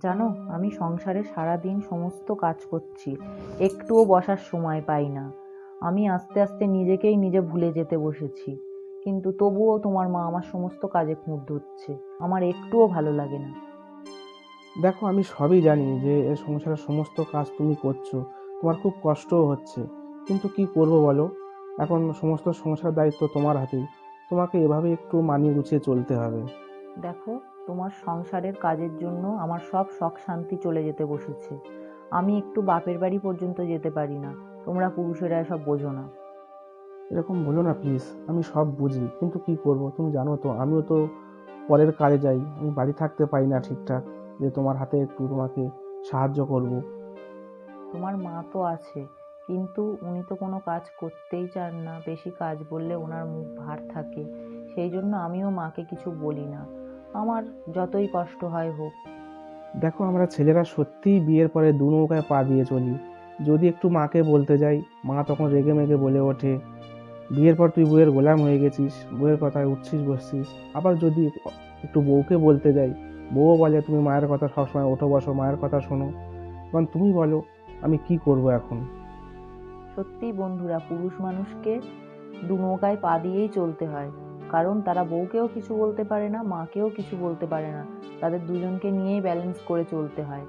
জানো, আমি সংসারে সারাদিন সমস্ত কাজ করছি, একটুও বসার সময় পাই না। আমি আস্তে আস্তে নিজেকেই নিজে ভুলে যেতে বসেছি, কিন্তু তবুও তোমার মা আমার সমস্ত কাজে খুঁত ধরছে। আমার একটুও ভালো লাগে না। দেখো, আমি সবই জানি যে এ সংসারের সমস্ত কাজ তুমি করছো, তোমার খুব কষ্টও হচ্ছে। কিন্তু কি করব বলো, এখন সমস্ত সংসার দায়িত্ব তোমার হাতেই। তোমাকে এভাবে একটু মানিয়ে গুছিয়ে চলতে হবে। দেখো, তোমার সংসারের কাজের জন্য আমার সব শখ শান্তি চলে যেতে বসেছে। আমি একটু বাপের বাড়ি পর্যন্ত যেতে পারি না। তোমরা পুরুষেরা এসব বোঝো না। এরকম বলো না প্লিজ, আমি সব বুঝি, কিন্তু কি করব তুমি জানো তো, আমিও তো পরের কাজে যাই, আমি বাড়ি থাকতে পারি না ঠিকঠাক, যে তোমার হাতে একটু তোমাকে সাহায্য করব। তোমার মা তো আছে, কিন্তু উনি তো কোনো কাজ করতেই চান না। বেশি কাজ বললে ওনার মুখ ভার থাকে। সেই জন্য আমিও মাকে কিছু বলি না। আমার যতই কষ্ট হয় হোক। দেখো, আমরা ছেলেরা সত্যিই বিয়ের পরে দু নৌকায় পা দিয়ে চলি। যদি একটু মাকে বলতে যাই, মা তখন রেগে মেগে বলে ওঠে, বিয়ের পর তুই বউয়ের গোলাম হয়ে গেছিস, বউয়ের কথায় উঠছিস বসছিস। আবার যদি একটু বউকে বলতে যাই, বউও বলে তুমি মায়ের কথা সবসময় ওঠো বসো, মায়ের কথা শোনো। কারণ তুমি বলো, আমি কি করব এখন? সত্যিই বন্ধুরা, পুরুষ মানুষকে দু নৌকায় পা দিয়েই চলতে হয়। কারণ তারা বউকেও কিছু বলতে পারে না, মাকেও কিছু বলতে পারে না। তাদের দুজনকে নিয়েই ব্যালেন্স করে চলতে হয়।